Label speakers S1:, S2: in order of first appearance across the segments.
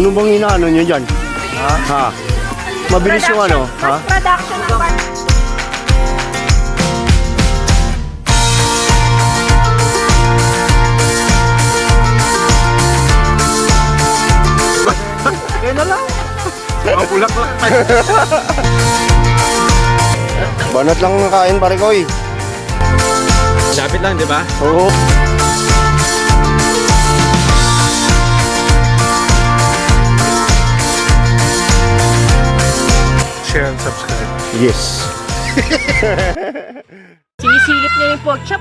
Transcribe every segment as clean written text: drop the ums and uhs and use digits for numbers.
S1: Ano bang inaano nyo dyan? Ha? Mabilis yung ano? Ha?
S2: Production ng bar.
S1: Kaya na lang.
S3: Ang bulak lang.
S1: Banat lang ang kain pare ko eh.
S3: Lapit lang, di ba?
S1: Oo.
S3: Share and subscribe.
S1: Yes.
S2: Sinisilip niya yung pork chop.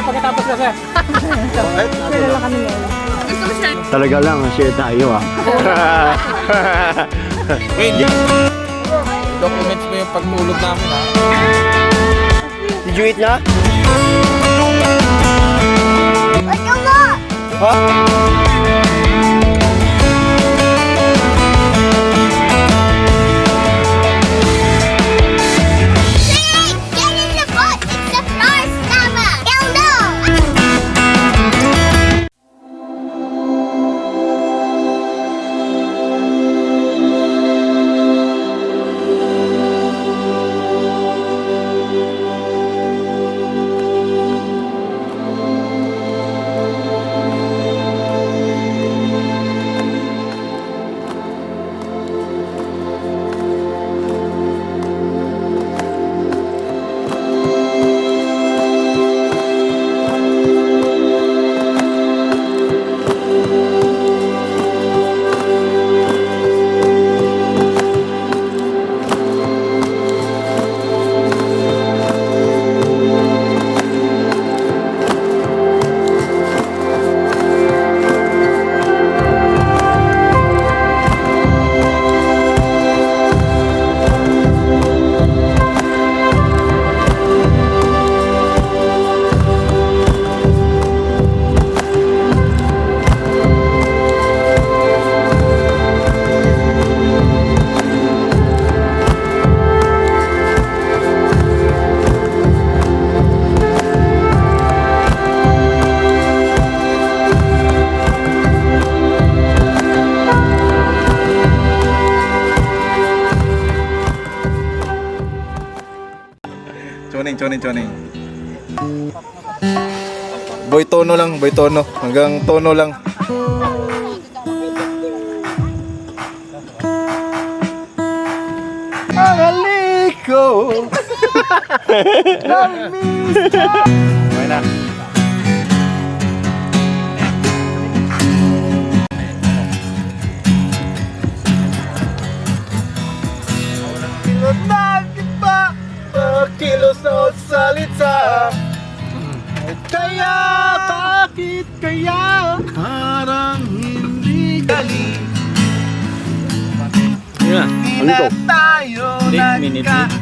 S3: Pagkatapos kasi.
S1: Talaga lang, share tayo ah.
S3: Wait, documents mo yung pagtulog namin ha.
S1: Did you eat na? Ha?
S3: Choning. Boy tono lang, boy tono. Hanggang tono lang.
S1: Aliko.
S3: Okay na. Kilos o salita. Kaya, bakit kaya parang hindi gali?
S1: Yeah.
S3: Hindi
S1: Ano
S3: na
S1: to?
S3: tayo nagkakamali.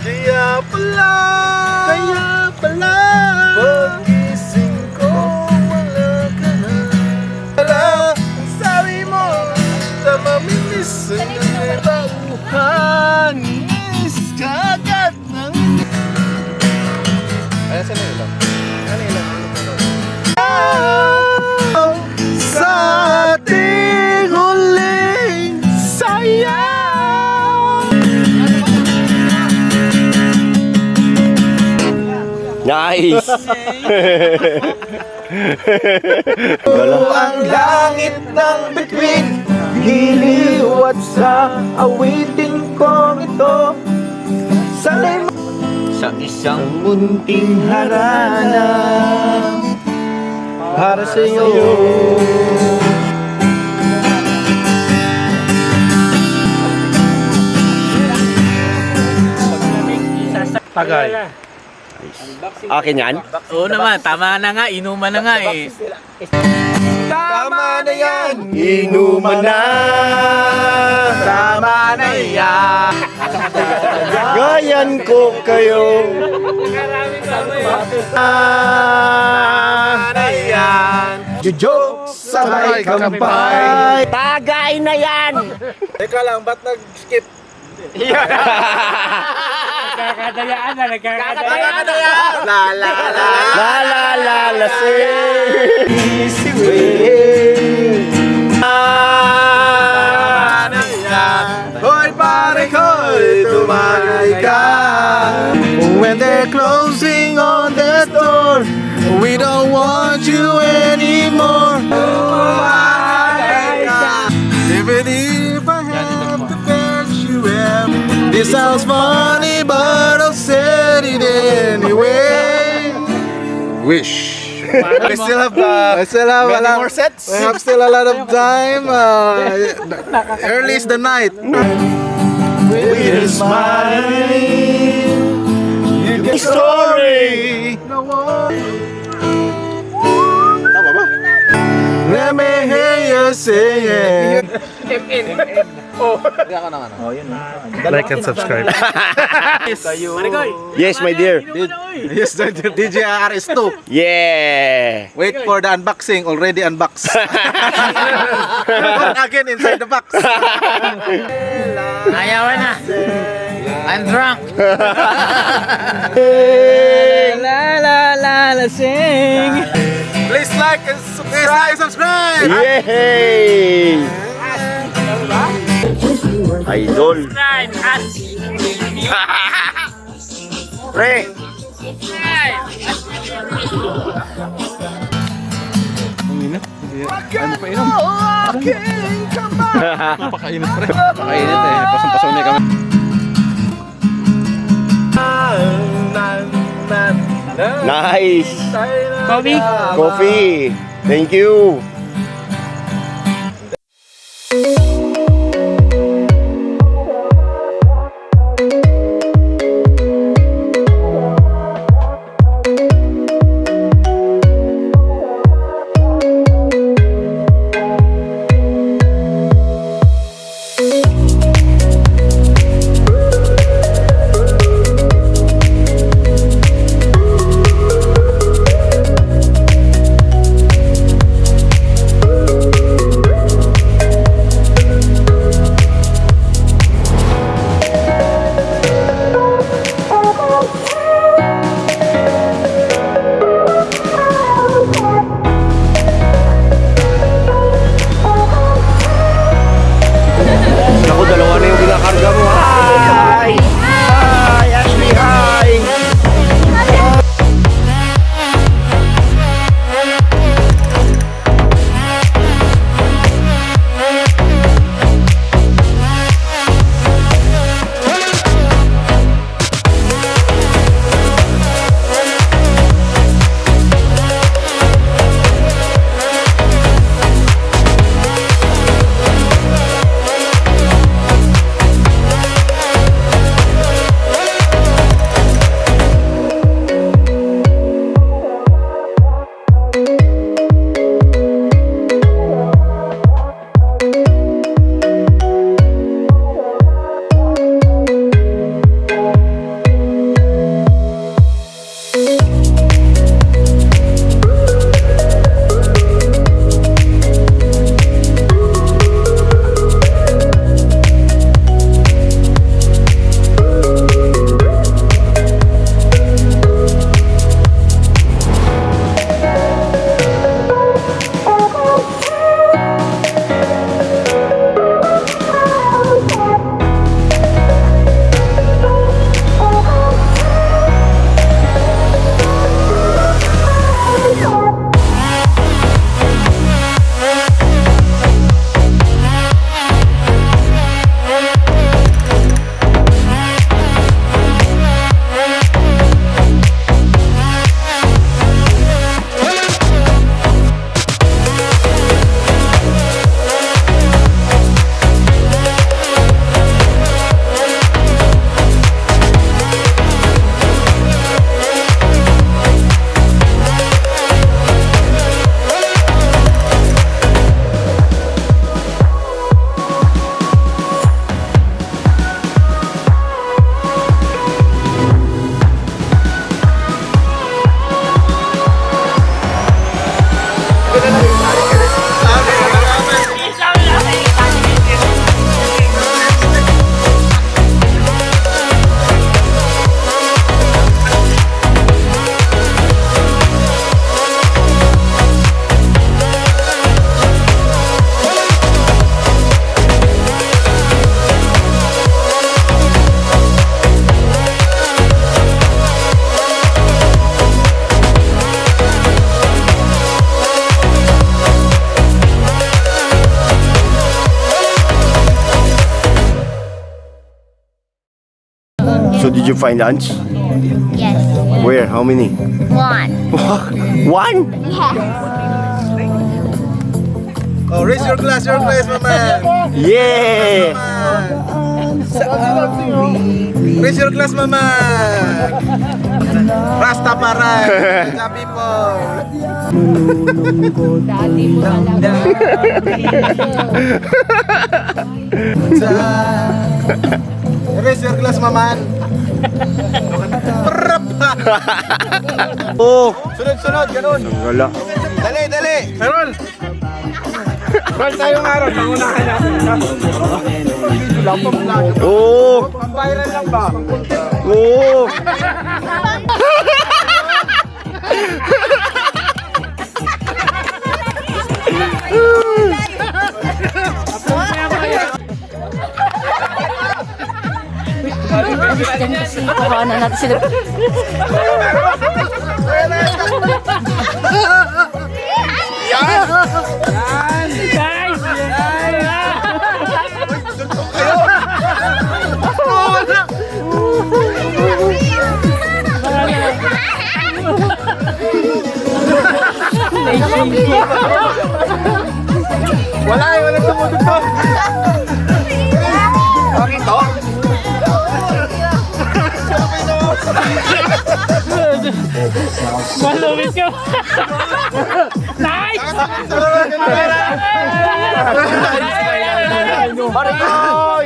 S3: Kaya pala pagising ko wala ka na. Wala ang sabi mo na mamimiss ang ibauhan. Kagat ng... Ayan, saan na ilang? Ano ilang? Sa ating huling sayang.
S1: Nice!
S3: Ang langit ng bituin, giliw at sa awitin kong ito. Sana'y sa isang munting harana para sa'yo. Tagay.
S1: Akin yan?
S4: Oo naman, tama na nga, inuman na nga eh.
S3: Tama na yan!
S1: Inuman na!
S3: Tama na yan!
S1: Gayan ko kayo!
S3: Tama na yan! Jojo! Sabay kampay.
S1: Tagay na yan!
S3: Teka lang, ba't nag-skip?
S4: Kakadayaan na, nagkakadayaan.
S3: La la la.
S1: La la la la sing. Easy way.
S3: Hoy pare ko'y tumagay ka. When they're closing on the door, we don't want you anymore. Tumagay ka. Even if I have to fetch you up. This sounds funny, but I'll say it anyway. Wish. We still have many more sets. We have still a lot of time. Early is the night. With a smile, story. Tama ba? Let me hear you say it. Like and subscribe.
S1: Yes, my dear.
S3: Yes, DJ RS2.
S1: Yeah.
S3: Wait for the unboxing. Already unboxed. Again inside the box.
S4: Ayaw na. I'm drunk. La la la la sing.
S3: Please like and subscribe.
S1: Yay! Idol.
S4: Subscribe at
S1: Pre.
S3: Napakainit pre. Napakainit eh. Pasang-pasang niya kami.
S1: Nice.
S4: Coffee.
S1: Coffee. Thank you. So did you find lunch?
S2: Yes.
S1: Where? How many?
S2: One.
S1: One?
S2: Yeah.
S3: Oh, raise your glass, mama.
S1: Yeah!
S3: Raise your glass, mama. Rastafari. The people. Raise your glass, mama.
S1: Oh!
S3: Sunod, ganun.
S1: Wala.
S3: Dali. Meron. Meron tayong araw. Pangunahan natin.
S1: Oh!
S3: Viral lang ba?
S1: Oh!
S2: Kasi kuhanan natin sila.
S3: Wala tumutugtog. Bakit to?
S4: Malumit ka. Nice!
S3: Marikoy!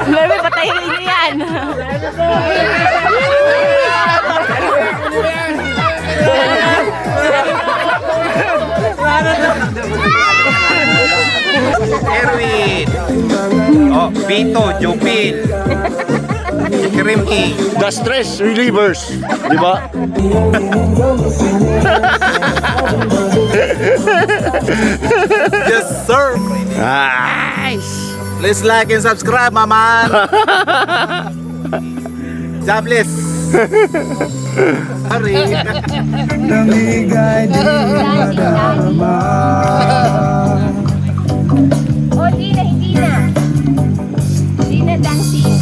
S2: Mami, patayin niyo yan.
S3: Erwin! Oh, Vito, Jupin! Krimi!
S1: The stress relievers. Di ba?
S3: Yes, sir!
S1: Nice!
S3: Please like and subscribe, mama! God bless! Hari!
S2: Oh, hindi na. Hindi na dancing.